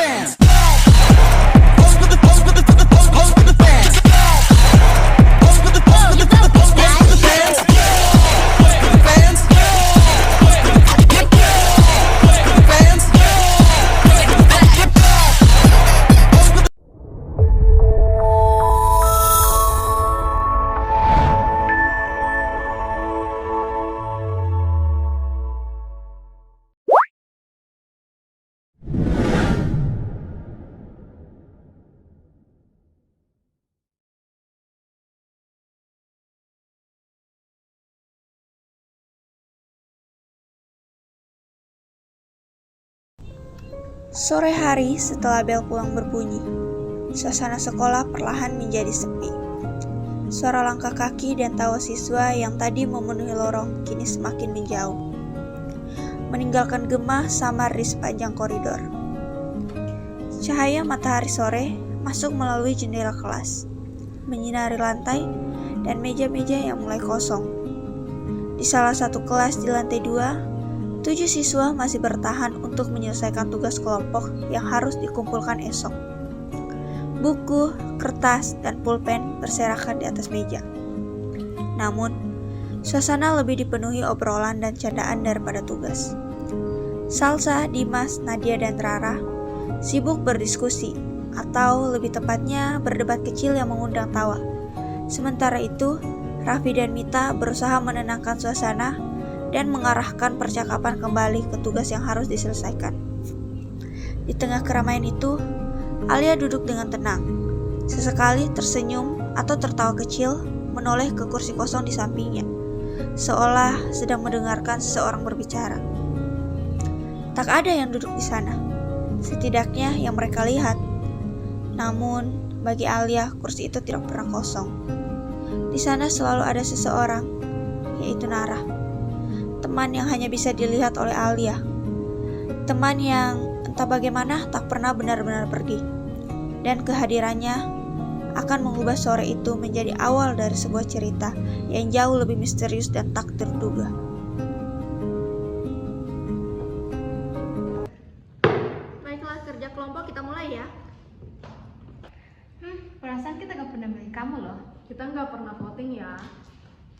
fans. Sore hari setelah bel pulang berbunyi, suasana sekolah perlahan menjadi sepi. Suara langkah kaki dan tawa siswa yang tadi memenuhi lorong kini semakin menjauh, meninggalkan gemah samar di sepanjang koridor. Cahaya matahari sore masuk melalui jendela kelas, menyinari lantai dan meja-meja yang mulai kosong. Di salah satu kelas di lantai 2, 7 siswa masih bertahan untuk menyelesaikan tugas kelompok yang harus dikumpulkan esok. Buku, kertas, dan pulpen berserakan di atas meja. Namun, suasana lebih dipenuhi obrolan dan candaan daripada tugas. Salsa, Dimas, Nadia, dan Rara sibuk berdiskusi, atau lebih tepatnya berdebat kecil yang mengundang tawa. Sementara itu, Raffi dan Mita berusaha menenangkan suasana dan mengarahkan percakapan kembali ke tugas yang harus diselesaikan. Di tengah keramaian itu, Alia duduk dengan tenang. Sesekali tersenyum atau tertawa kecil menoleh ke kursi kosong di sampingnya, seolah sedang mendengarkan seseorang berbicara. Tak ada yang duduk di sana, setidaknya yang mereka lihat. Namun, bagi Alia, kursi itu tidak pernah kosong. Di sana selalu ada seseorang, yaitu Nara. Teman yang hanya bisa dilihat oleh Alia. Teman yang entah bagaimana tak pernah benar-benar pergi. Dan kehadirannya akan mengubah sore itu menjadi awal dari sebuah cerita yang jauh lebih misterius dan tak terduga. Baiklah, kerja kelompok kita mulai ya. Perasaan kita gak pernah milih kamu loh. Kita nggak pernah voting ya.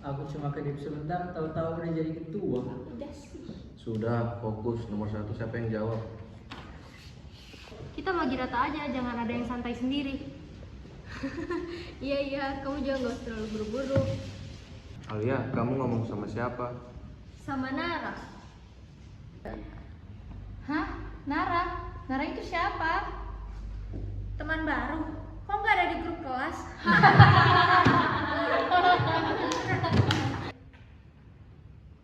Aku cuma kedip sebentar, tahu-tahu udah jadi ketua. Udah sih. Sudah, fokus. Nomor 1 siapa yang jawab? Kita bagi data aja, jangan ada yang santai sendiri. Iya, kamu juga nggak usah terlalu buru-buru. Alia, kamu ngomong sama siapa? Sama Nara. Hah? Nara? Nara itu siapa? Teman baru. Kok nggak ada di grup kelas?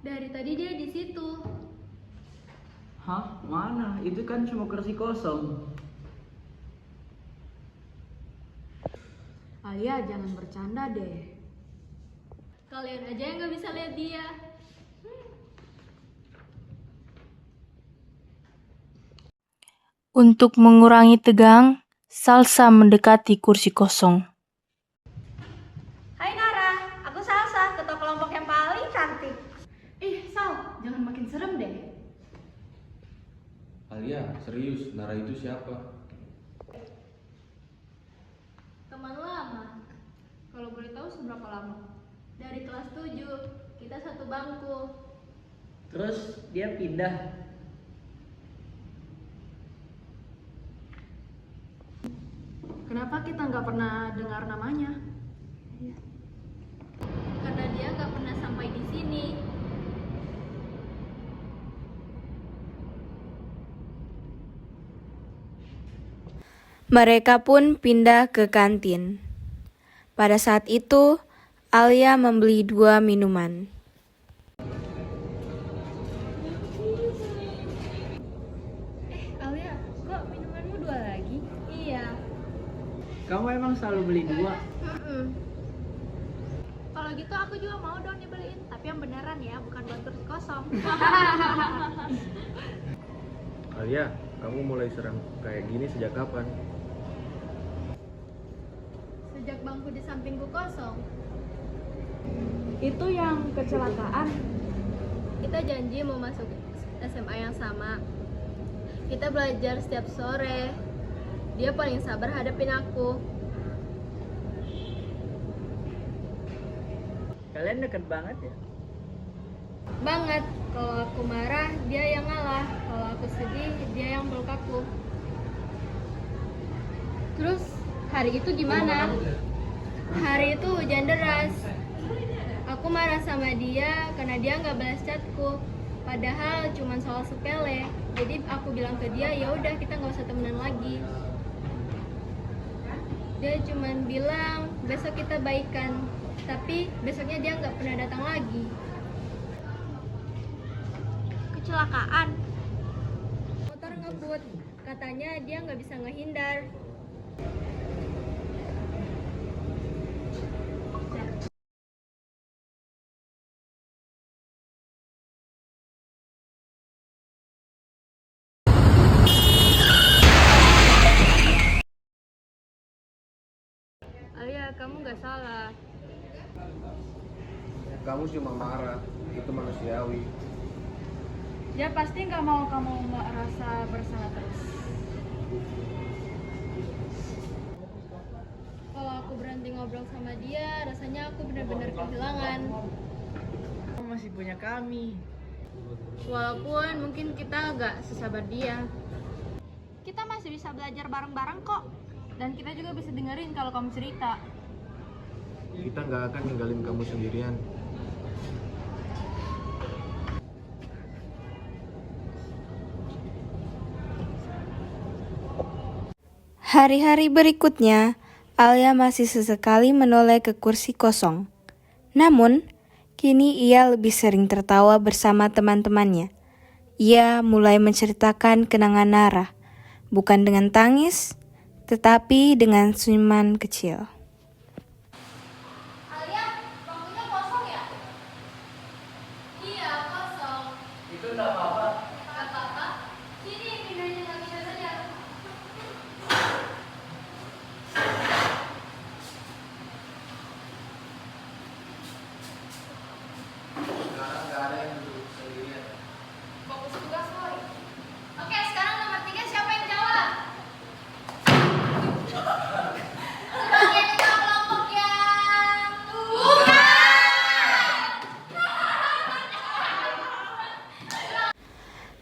Dari tadi dia di situ. Hah? Mana? Itu kan cuma kursi kosong. Alia, jangan bercanda deh. Kalian aja yang nggak bisa lihat dia. Untuk mengurangi tegang, Salsa mendekati kursi kosong. Hai Nara, aku Salsa, ketua kelompok yang paling cantik. Sal, jangan makin serem deh. Alia, serius, Nara itu siapa? Teman lama. Kalau boleh tahu seberapa lama? Dari kelas 7, kita satu bangku. Terus dia pindah. Kenapa kita nggak pernah dengar namanya? Karena dia nggak pernah sampai di sini. Mereka pun pindah ke kantin. Pada saat itu, Alia membeli 2 minuman. Alia, kok minumanmu 2 lagi? Iya. Kamu emang selalu beli 2? Kalau gitu aku juga mau dong dibeliin, tapi yang beneran ya, bukan buat kursi kosong. Alia, kamu mulai serem kayak gini sejak kapan? Sejak bangku di sampingku kosong. Itu yang kecelakaan. Kita janji mau masuk SMA yang sama. Kita belajar setiap sore. Dia paling sabar hadapin aku. Kalian deket banget ya? Banget. Kalau aku marah, dia yang ngalah. Kalau aku sedih, dia yang peluk aku. Terus hari itu gimana? Hari itu hujan deras. Aku marah sama dia karena dia nggak balas chatku. Padahal cuma soal sepele. Jadi aku bilang ke dia, ya udah kita nggak usah temenan lagi. Dia cuma bilang besok kita baikan. Tapi besoknya dia nggak pernah datang lagi. Kecelakaan. Motor ngebut. Katanya dia nggak bisa ngehindar. Alia, kamu nggak salah. Kamu cuma marah, itu manusiawi. Dia pasti nggak mau kamu merasa bersalah terus. Kalau aku berhenti ngobrol sama dia, rasanya aku benar-benar kehilangan. Kamu masih punya kami. Walaupun mungkin kita nggak sesabar dia. Kita masih bisa belajar bareng-bareng kok. Dan kita juga bisa dengerin kalau kamu cerita. Kita nggak akan ninggalin kamu sendirian. Hari-hari berikutnya, Alia masih sesekali menoleh ke kursi kosong. Namun, kini ia lebih sering tertawa bersama teman-temannya. Ia mulai menceritakan kenangan Nara, bukan dengan tangis, tetapi dengan senyuman kecil. Alia, bangkunya kosong ya? Iya, kosong. Itu enggak apa-apa. Nggak apa-apa. Sini, pindahin lagi saja. Sekarang nggak ada yang duduk sendirian. Fokus tugas, Boy. Oke, sekarang nomor 3 siapa yang jawab? Sebagai ketua kelompok yang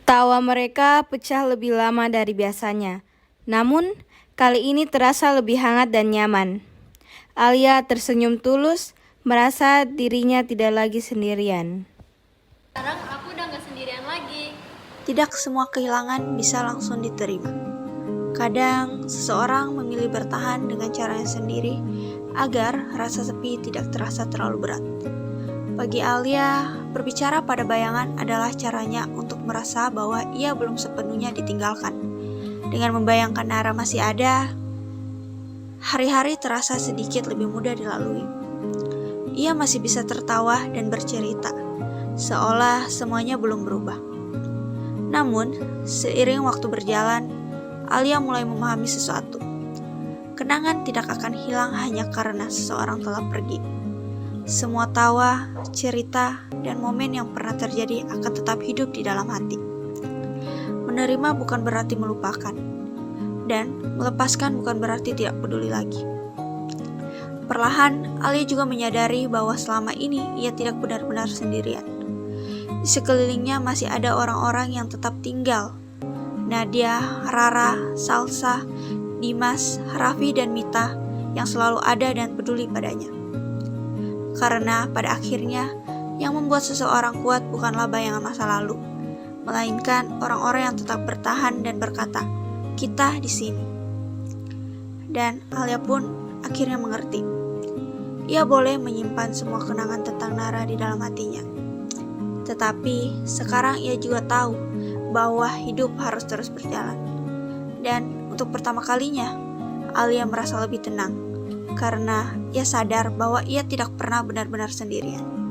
Tawa mereka pecah lebih lama dari biasanya. Namun, kali ini terasa lebih hangat dan nyaman. Alia tersenyum tulus, merasa dirinya tidak lagi sendirian. Sekarang aku udah nggak sendirian lagi. Tidak semua kehilangan bisa langsung diterima. Kadang, seseorang memilih bertahan dengan caranya sendiri agar rasa sepi tidak terasa terlalu berat. Bagi Alia, berbicara pada bayangan adalah caranya untuk merasa bahwa ia belum sepenuhnya ditinggalkan. Dengan membayangkan Nara masih ada, hari-hari terasa sedikit lebih mudah dilalui. Ia masih bisa tertawa dan bercerita, seolah semuanya belum berubah. Namun, seiring waktu berjalan, Alia mulai memahami sesuatu. Kenangan tidak akan hilang hanya karena seseorang telah pergi. Semua tawa, cerita, dan momen yang pernah terjadi akan tetap hidup di dalam hati. Menerima bukan berarti melupakan, dan melepaskan bukan berarti tidak peduli lagi. Perlahan, Alia juga menyadari bahwa selama ini ia tidak benar-benar sendirian. Di sekelilingnya masih ada orang-orang yang tetap tinggal. Nadia, Rara, Salsa, Dimas, Raffi, dan Mita yang selalu ada dan peduli padanya. Karena pada akhirnya, yang membuat seseorang kuat bukanlah bayangan masa lalu, melainkan orang-orang yang tetap bertahan dan berkata, "Kita di sini." Dan Alia pun akhirnya mengerti. Ia boleh menyimpan semua kenangan tentang Nara di dalam hatinya. Tetapi sekarang ia juga tahu bahwa hidup harus terus berjalan. Dan untuk pertama kalinya, Alia merasa lebih tenang karena ia sadar bahwa ia tidak pernah benar-benar sendirian.